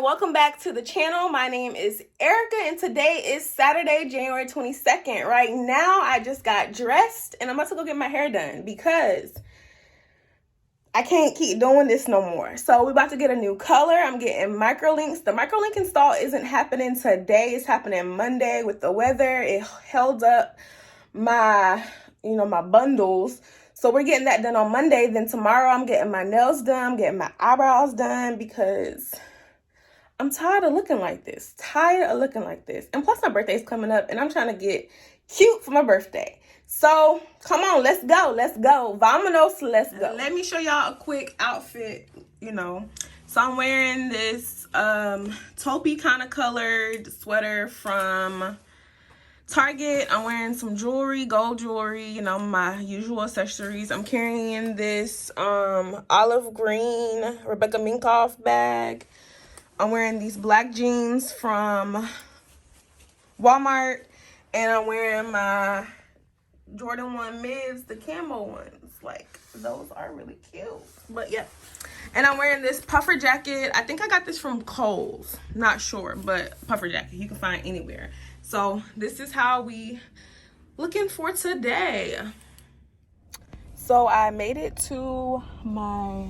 welcome back to the channel. My name is Erica and today is Saturday, January 22nd. Right now, I just got dressed and I'm about to go get my hair done because I can't keep doing this no more. So we're about to get a new color. I'm getting Microlinks. The Microlink install isn't happening today. It's happening Monday with the weather. It held up my, my bundles. So we're getting that done on Monday. Then tomorrow I'm getting my nails done, getting my eyebrows done because I'm tired of looking like this. And plus my birthday's coming up and I'm trying to get cute for my birthday. So come on, let's go. Vamonos, let's go. Let me show y'all a quick outfit, So I'm wearing this taupey kind of colored sweater from Target. I'm wearing some jewelry, gold jewelry, my usual accessories. I'm carrying this olive green Rebecca Minkoff bag. I'm wearing these black jeans from Walmart, and I'm wearing my Jordan 1 mids, the camo ones. Like, those are really cute. But yeah. And I'm wearing this puffer jacket. I think I got this from Kohl's. Not sure, but puffer jacket you can find anywhere. So this is how we looking for today. So I made it to my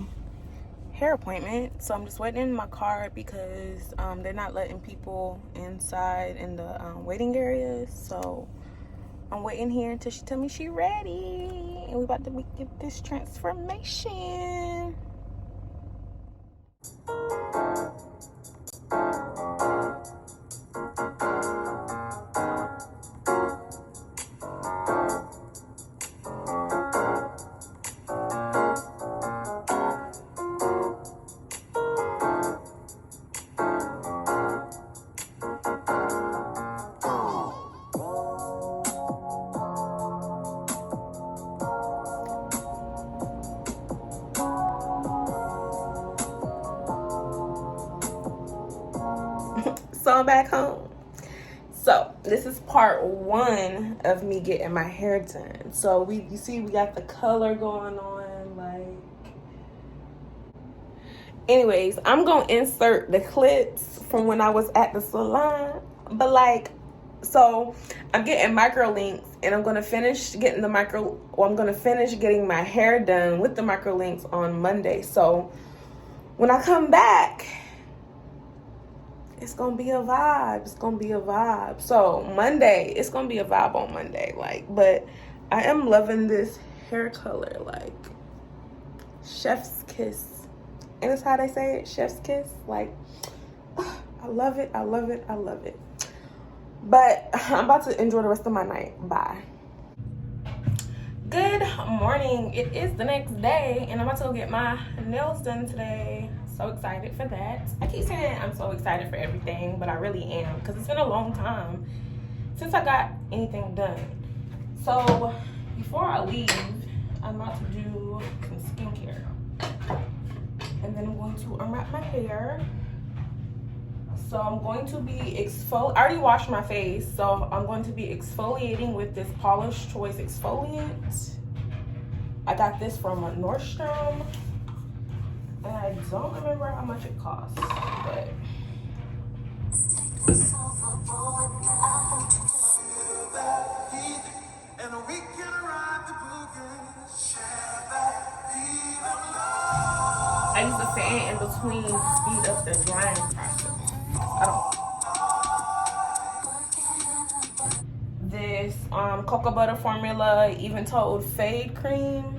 hair appointment. So I'm just waiting in my car because they're not letting people inside in the waiting areas. So I'm waiting here until she tell me she ready. And we about to get this transformation. So I'm back home. So this is part one of me getting my hair done. So you see we got the color going on, like. Anyways, I'm gonna insert the clips from when I was at the salon. But so I'm getting Microlinks and I'm gonna finish getting getting my hair done with the Microlinks on Monday. So when I come back, it's gonna be a vibe. So Monday, it's gonna be a vibe on Monday. But I am loving this hair color, chef's kiss. And that's how they say it, chef's kiss. I love it. But I'm about to enjoy the rest of my night. Bye. Good morning. It is the next day and I'm about to go get my nails done today. So excited for that. I keep saying I'm so excited for everything, but I really am because it's been a long time since I got anything done. So before I leave, I'm about to do some skincare. And then I'm going to unwrap my hair. So I'm going to be I already washed my face, so I'm going to be exfoliating with this Paula's Choice exfoliant. I got this from Nordstrom. And I don't remember how much it costs, but I use the fan in between to speed up the drying process. This cocoa butter formula even told fade cream.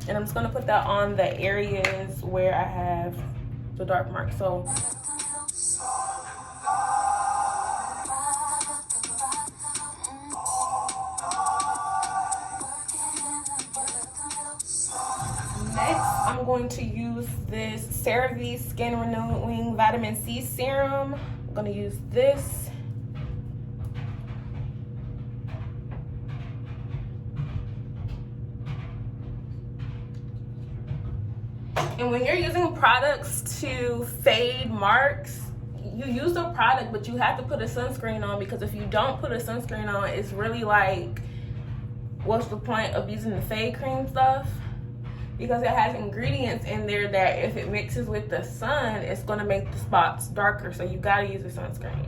And I'm just gonna put that on the areas where I have the dark mark. So next, I'm going to use this Cerave Skin Renewing Vitamin C Serum. I'm gonna use this. And when you're using products to fade marks, you use the product, but you have to put a sunscreen on because if you don't put a sunscreen on, it's really what's the point of using the fade cream stuff? because it has ingredients in there that if it mixes with the sun, it's gonna make the spots darker. So you gotta use the sunscreen.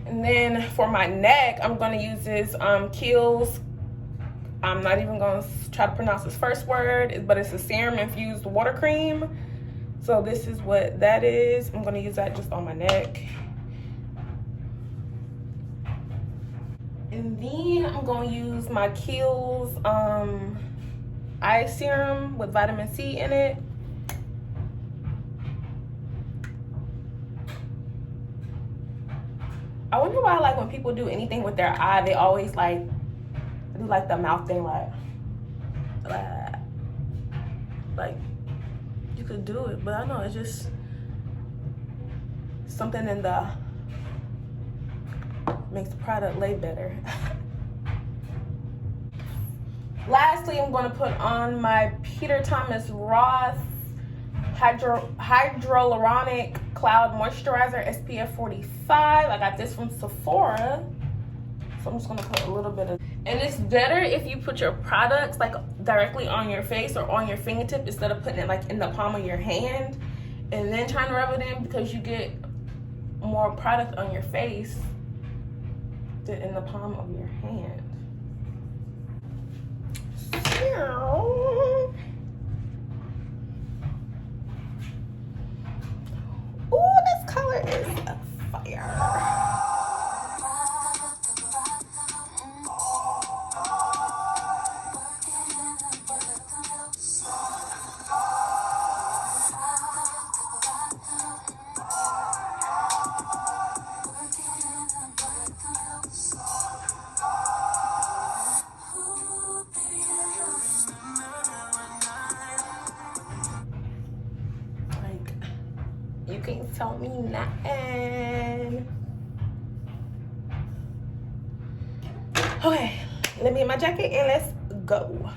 And then for my neck, I'm gonna use this Kiehl's. I'm not even gonna try to pronounce this first word, but it's a serum infused water cream. So this is what that is. I'm gonna use that just on my neck. And then I'm gonna use my Kiehl's eye serum with vitamin C in it. I wonder why, like, when people do anything with their eye, they always like do like the mouth thing, like you could do it, but I know it's just something in the makes the product lay better. Lastly, I'm going to put on my Peter Thomas Roth Hydrolonic Cloud Moisturizer SPF 45. I got this from Sephora. So I'm just going to put a little bit of... And it's better if you put your products like directly on your face or on your fingertip instead of putting it like in the palm of your hand and then trying to rub it in, because you get more product on your face than in the palm of your hand. So, ooh, this color is fire. You can't tell me nothing. Okay, let me get my jacket and let's go.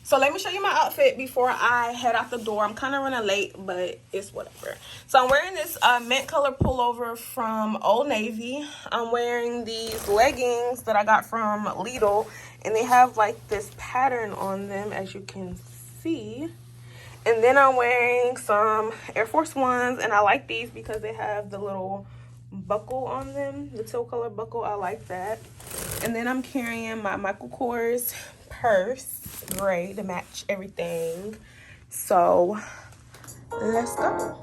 So let me show you my outfit before I head out the door. I'm kind of running late, but it's whatever. So I'm wearing this mint color pullover from Old Navy. I'm wearing these leggings that I got from Lidl, and they have like this pattern on them, as you can see. And then I'm wearing some Air Force Ones, and I like these because they have the little buckle on them, the teal color buckle. I like that. And then I'm carrying my Michael Kors purse, gray, to match everything. So let's go.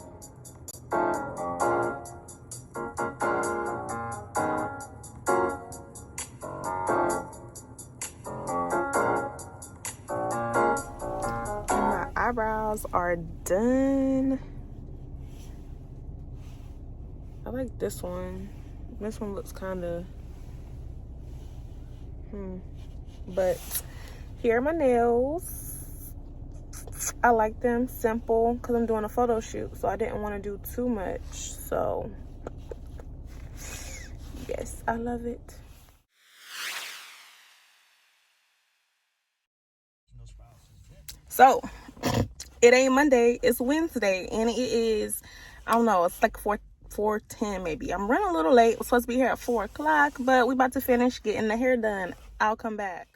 My eyebrows are done. I like this one. This one looks kind of but here are my nails. I like them simple because I'm doing a photo shoot, so I didn't want to do too much. So yes, I love it. So it ain't Monday, it's Wednesday, and it is, I don't know, it's like 4:10 maybe. I'm running a little late. We're supposed to be here at 4 o'clock, but we about to finish getting the hair done. I'll come back.